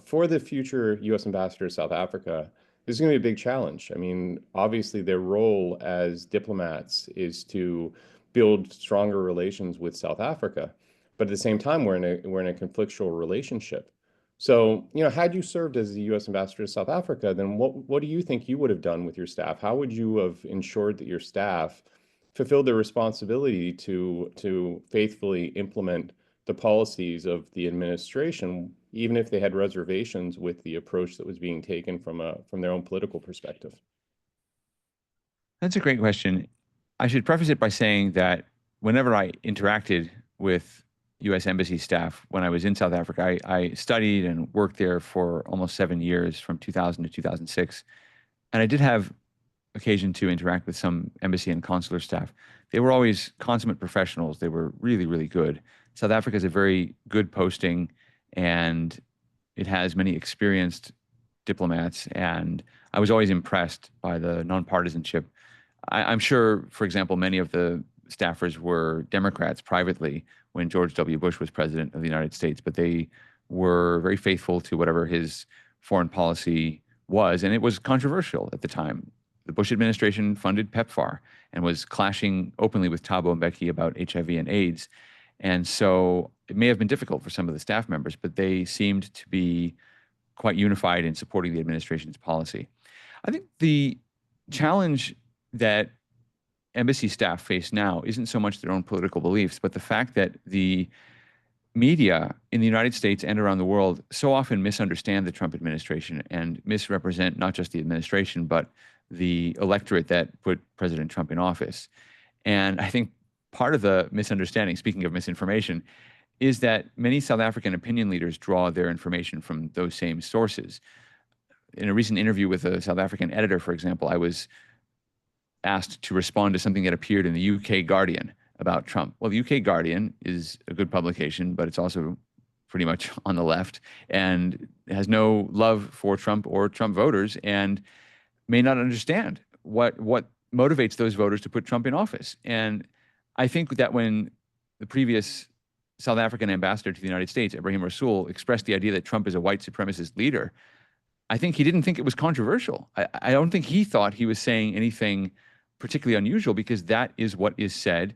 B: For the future U.S. ambassador to South Africa, this is going to be a big challenge. I mean, obviously their role as diplomats is to build stronger relations with South Africa, but at the same time, we're in a conflictual relationship. So, had you served as the U.S. ambassador to South Africa, then what do you think you would have done with your staff? How would you have ensured that your staff fulfilled their responsibility to faithfully implement the policies of the administration, even if they had reservations with the approach that was being taken from their own political perspective?
C: That's a great question. I should preface it by saying that whenever I interacted with U.S. Embassy staff when I was in South Africa, I studied and worked there for almost 7 years, from 2000 to 2006. And I did have occasion to interact with some embassy and consular staff. They were always consummate professionals. They were really, really good. South Africa is a very good posting, and it has many experienced diplomats. And I was always impressed by the nonpartisanship. I'm sure, for example, many of the staffers were Democrats privately when George W. Bush was president of the United States, but they were very faithful to whatever his foreign policy was. And it was controversial at the time. The Bush administration funded PEPFAR and was clashing openly with Thabo Mbeki about HIV and AIDS. And so it may have been difficult for some of the staff members, but they seemed to be quite unified in supporting the administration's policy. I think the challenge that embassy staff face now isn't so much their own political beliefs, but the fact that the media in the United States and around the world so often misunderstand the Trump administration and misrepresent not just the administration, but the electorate that put President Trump in office. And I think part of the misunderstanding, speaking of misinformation, is that many South African opinion leaders draw their information from those same sources. In a recent interview with a South African editor, for example, I was asked to respond to something that appeared in the UK Guardian about Trump. Well, the UK Guardian is a good publication, but it's also pretty much on the left and has no love for Trump or Trump voters, and may not understand what motivates those voters to put Trump in office. And I think that when the previous South African ambassador to the United States, Ebrahim Rasool, expressed the idea that Trump is a white supremacist leader, I think he didn't think it was controversial. I don't think he thought he was saying anything particularly unusual, because that is what is said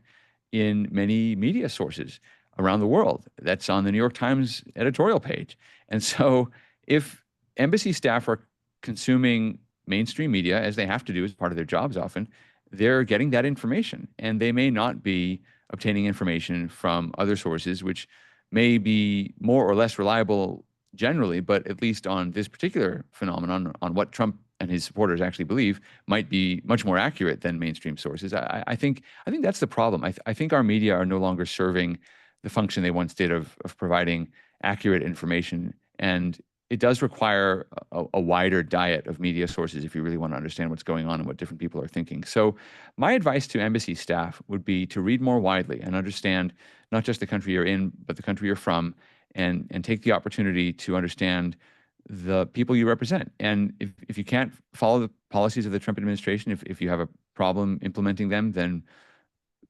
C: in many media sources around the world. That's on the New York Times editorial page. And so if embassy staff are consuming mainstream media, as they have to do as part of their jobs often, they're getting that information. And they may not be obtaining information from other sources, which may be more or less reliable generally, but at least on this particular phenomenon, on what Trump and his supporters actually believe, might be much more accurate than mainstream sources. I think that's the problem. I think our media are no longer serving the function they once did of providing accurate information, and it does require a wider diet of media sources if you really want to understand what's going on and what different people are thinking. So my advice to embassy staff would be to read more widely and understand not just the country you're in, but the country you're from, and take the opportunity to understand the people you represent. And if you can't follow the policies of the Trump administration, if you have a problem implementing them, then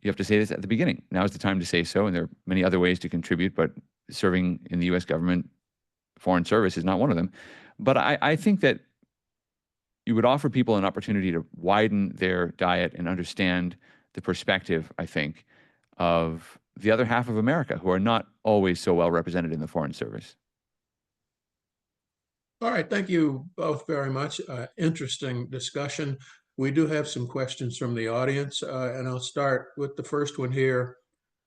C: you have to say this at the beginning. Now is the time to say so, and there are many other ways to contribute, but serving in the U.S. government foreign service is not one of them. But I think that you would offer people an opportunity to widen their diet and understand the perspective, I think, of the other half of America, who are not always so well represented in the Foreign Service.
A: All right, thank you both very much. Interesting discussion. We do have some questions from the audience, and I'll start with the first one here.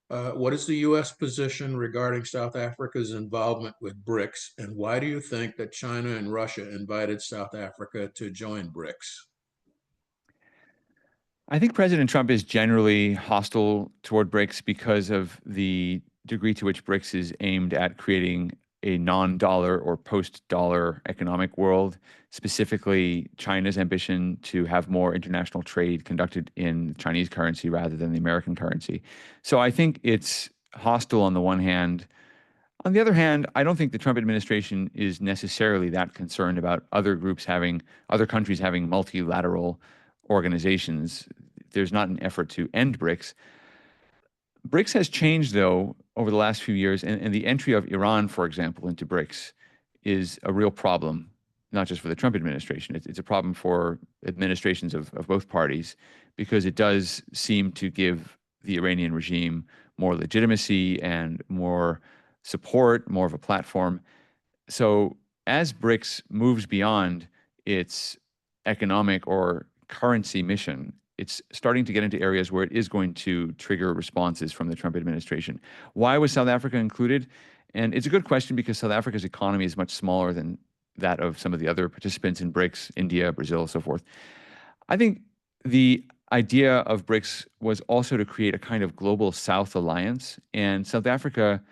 A: What is the U.S. position regarding South Africa's involvement with BRICS, and why do you think that China and Russia invited South Africa to join BRICS?
C: I think President Trump is generally hostile toward BRICS because of the degree to which BRICS is aimed at creating a non-dollar or post-dollar economic world, specifically China's ambition to have more international trade conducted in Chinese currency rather than the American currency. So I think it's hostile on the one hand. On the other hand, I don't think the Trump administration is necessarily that concerned about other countries having multilateral organizations. There's not an effort to end BRICS. BRICS has changed, though, over the last few years, and the entry of Iran, for example, into BRICS is a real problem, not just for the Trump administration. It's a problem for administrations of both parties, because it does seem to give the Iranian regime more legitimacy and more support, more of a platform. So as BRICS moves beyond its economic or currency mission, it's starting to get into areas where it is going to trigger responses from the Trump administration. Why was South Africa included? And it's a good question, because South Africa's economy is much smaller than that of some of the other participants in BRICS, India, Brazil, so forth. I think the idea of BRICS was also to create a kind of global South alliance, and South Africa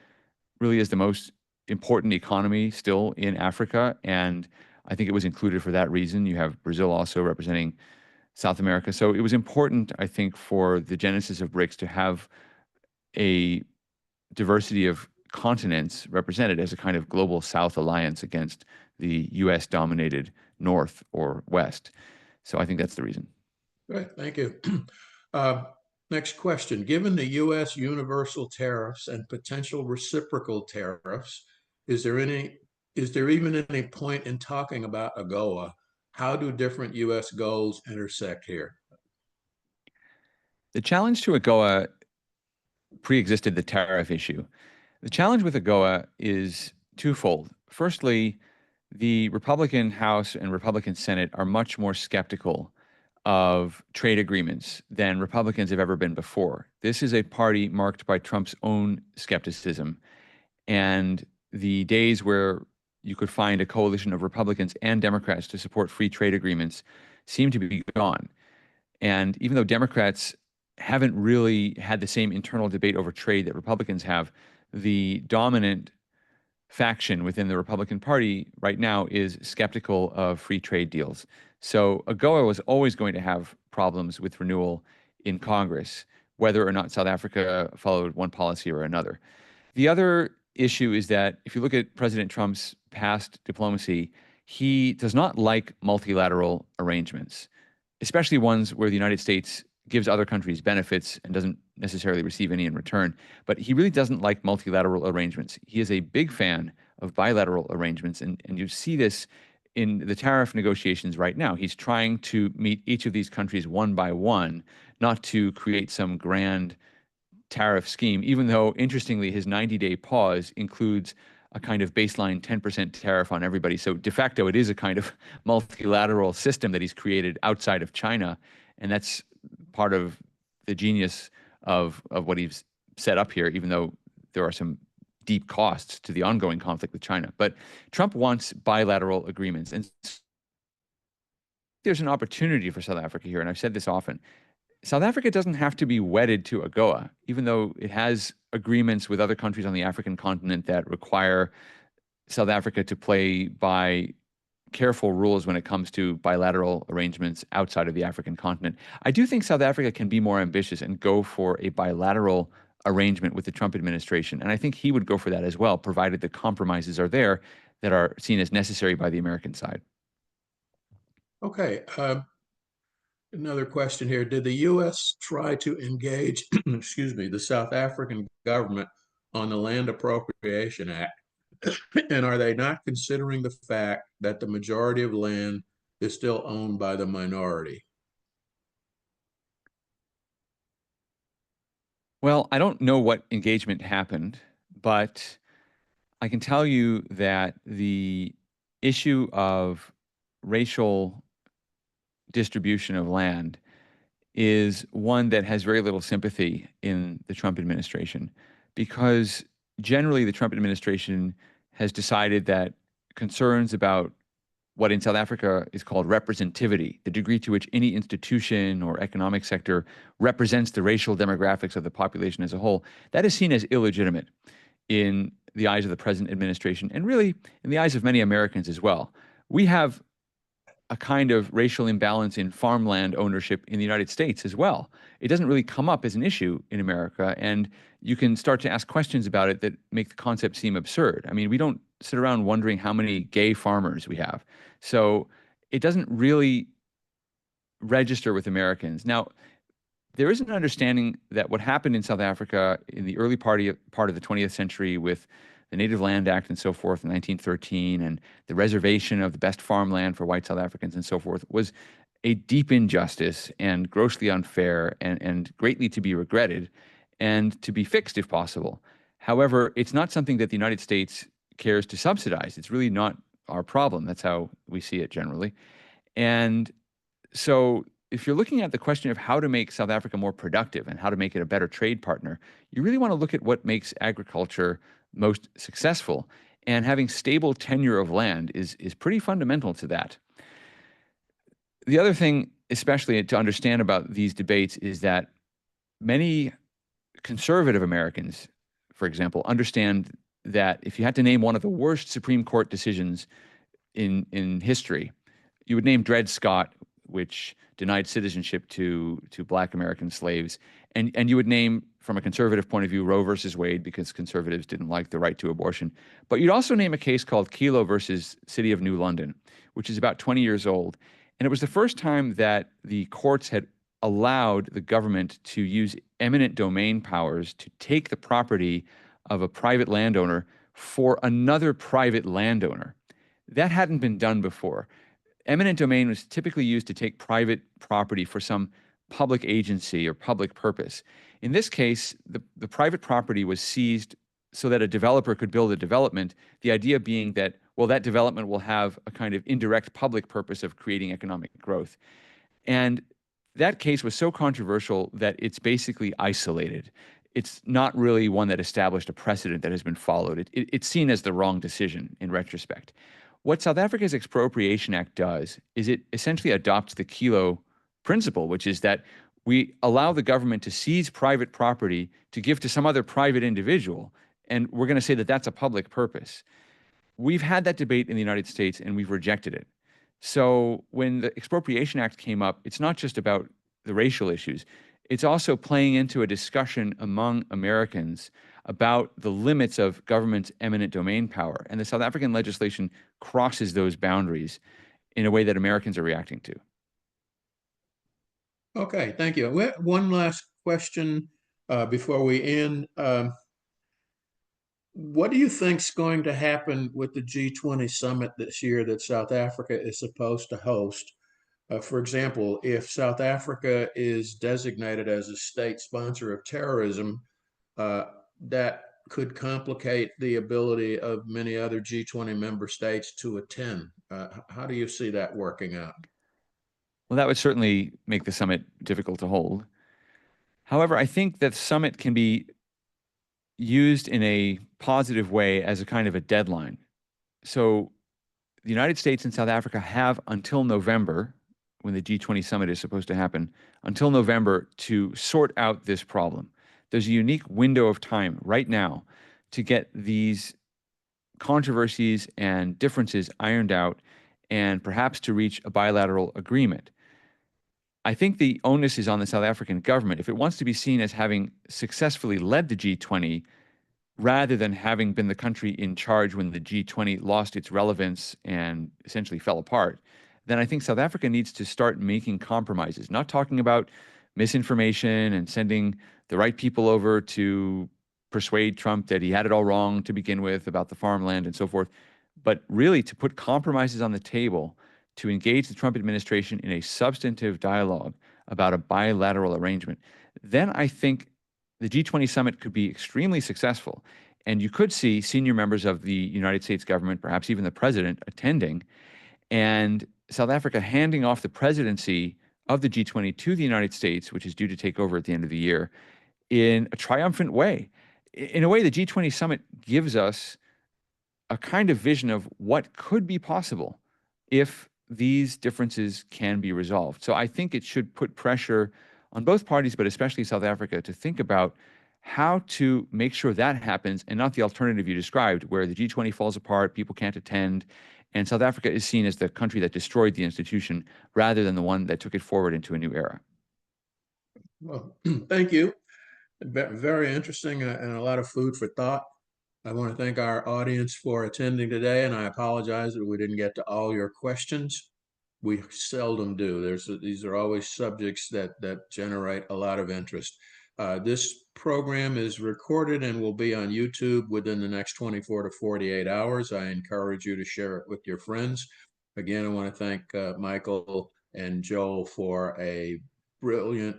C: really is the most important economy still in Africa, and I think it was included for that reason. You have Brazil also representing South America. So it was important, I think, for the genesis of BRICS to have a diversity of continents represented as a kind of global South alliance against the US-dominated North or West. So I think that's the reason.
A: Great, thank you. Next question. Given the U.S. universal tariffs and potential reciprocal tariffs, is there even any point in talking about AGOA? How do different U.S. goals intersect here?
C: The challenge to AGOA pre-existed the tariff issue. The challenge with AGOA is twofold. Firstly, the Republican House and Republican Senate are much more skeptical of trade agreements than Republicans have ever been before. This is a party marked by Trump's own skepticism, and the days where you could find a coalition of Republicans and Democrats to support free trade agreements seem to be gone. And even though Democrats haven't really had the same internal debate over trade that Republicans have, the dominant faction within the Republican Party right now is skeptical of free trade deals. So AGOA was always going to have problems with renewal in Congress, whether or not South Africa followed one policy or another. The other issue is that if you look at President Trump's past diplomacy, he does not like multilateral arrangements, especially ones where the United States gives other countries benefits and doesn't necessarily receive any in return. But he really doesn't like multilateral arrangements. He is a big fan of bilateral arrangements, and you see this in the tariff negotiations right now. He's trying to meet each of these countries one by one, not to create some grand tariff scheme, even though, interestingly, his 90-day pause includes a kind of baseline 10% tariff on everybody. So de facto, it is a kind of multilateral system that he's created outside of China, and that's part of the genius of what he's set up here, even though there are some deep costs to the ongoing conflict with China. But Trump wants bilateral agreements. And there's an opportunity for South Africa here, and I've said this often. South Africa doesn't have to be wedded to AGOA, even though it has agreements with other countries on the African continent that require South Africa to play by careful rules when it comes to bilateral arrangements outside of the African continent. I do think South Africa can be more ambitious and go for a bilateral arrangement with the Trump administration. And I think he would go for that as well, provided the compromises are there that are seen as necessary by the American side.
A: Okay. Another question here. Did the U.S. try to engage, excuse me, the South African government on the Land Appropriation Act? And are they not considering the fact that the majority of land is still owned by the minority?
C: Well, I don't know what engagement happened, but I can tell you that the issue of racial distribution of land is one that has very little sympathy in the Trump administration, because generally the Trump administration has decided that concerns about what in South Africa is called representativity, the degree to which any institution or economic sector represents the racial demographics of the population as a whole, that is seen as illegitimate in the eyes of the present administration and really in the eyes of many Americans as well. We have a kind of racial imbalance in farmland ownership in the United States as well. It doesn't really come up as an issue in America, and you can start to ask questions about it that make the concept seem absurd. I mean, we don't sit around wondering how many gay farmers we have. So it doesn't really register with Americans. Now, there is an understanding that what happened in South Africa in the early part of the 20th century with the Native Land Act and so forth in 1913 and the reservation of the best farmland for white South Africans and so forth was a deep injustice and grossly unfair and greatly to be regretted and to be fixed if possible. However, it's not something that the United States cares to subsidize. It's really not our problem. That's how we see it generally. And so if you're looking at the question of how to make South Africa more productive and how to make it a better trade partner, you really want to look at what makes agriculture most successful. And having stable tenure of land is pretty fundamental to that. The other thing, especially to understand about these debates, is that many conservative Americans, for example, understand that if you had to name one of the worst Supreme Court decisions in history, you would name Dred Scott, which denied citizenship to Black American slaves. And you would name, from a conservative point of view, Roe versus Wade, because conservatives didn't like the right to abortion. But you'd also name a case called Kelo versus City of New London, which is about 20 years old. And it was the first time that the courts had allowed the government to use eminent domain powers to take the property of a private landowner for another private landowner. That hadn't been done before. Eminent domain was typically used to take private property for some public agency or public purpose. In this case, the private property was seized so that a developer could build a development, the idea being that, well, that development will have a kind of indirect public purpose of creating economic growth. And that case was so controversial that it's basically isolated. It's not really one that established a precedent that has been followed. It's seen as the wrong decision in retrospect. What South Africa's Expropriation Act does is it essentially adopts the Kelo principle, which is that we allow the government to seize private property to give to some other private individual, and we're going to say that that's a public purpose. We've had that debate in the United States, and we've rejected it. So when the Expropriation Act came up, it's not just about the racial issues. It's also playing into a discussion among Americans about the limits of government's eminent domain power. And the South African legislation crosses those boundaries in a way that Americans are reacting to.
A: Okay, thank you. One last question before we end. What do you think is going to happen with the G20 summit this year that South Africa is supposed to host? For example, if South Africa is designated as a state sponsor of terrorism, that could complicate the ability of many other G20 member states to attend. How do you see that working out?
C: Well, that would certainly make the summit difficult to hold. However, I think that the summit can be used in a positive way as a kind of a deadline. So the United States and South Africa have until November, when the G20 summit is supposed to happen, until November to sort out this problem. There's a unique window of time right now to get these controversies and differences ironed out and perhaps to reach a bilateral agreement. I think the onus is on the South African government. If it wants to be seen as having successfully led the G20, rather than having been the country in charge when the G20 lost its relevance and essentially fell apart, then I think South Africa needs to start making compromises, not talking about misinformation and sending the right people over to persuade Trump that he had it all wrong to begin with about the farmland and so forth, but really to put compromises on the table to engage the Trump administration in a substantive dialogue about a bilateral arrangement. Then I think the G20 summit could be extremely successful. And you could see senior members of the United States government, perhaps even the president, attending, and South Africa handing off the presidency of the G20 to the United States, which is due to take over at the end of the year, in a triumphant way. In a way, the G20 summit gives us a kind of vision of what could be possible if these differences can be resolved. So I think it should put pressure on both parties, but especially South Africa, to think about how to make sure that happens and not the alternative you described, where the G20 falls apart, people can't attend, and South Africa is seen as the country that destroyed the institution rather than the one that took it forward into a new era.
A: Well, thank you. Very interesting and a lot of food for thought. I want to thank our audience for attending today, and I apologize that we didn't get to all your questions. We seldom do. These are always subjects that generate a lot of interest. This program is recorded and will be on YouTube within the next 24 to 48 hours. I encourage you to share it with your friends. Again, I want to thank Michael and Joel for a brilliant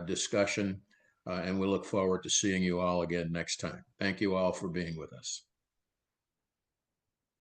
A: discussion, and we look forward to seeing you all again next time. Thank you all for being with us.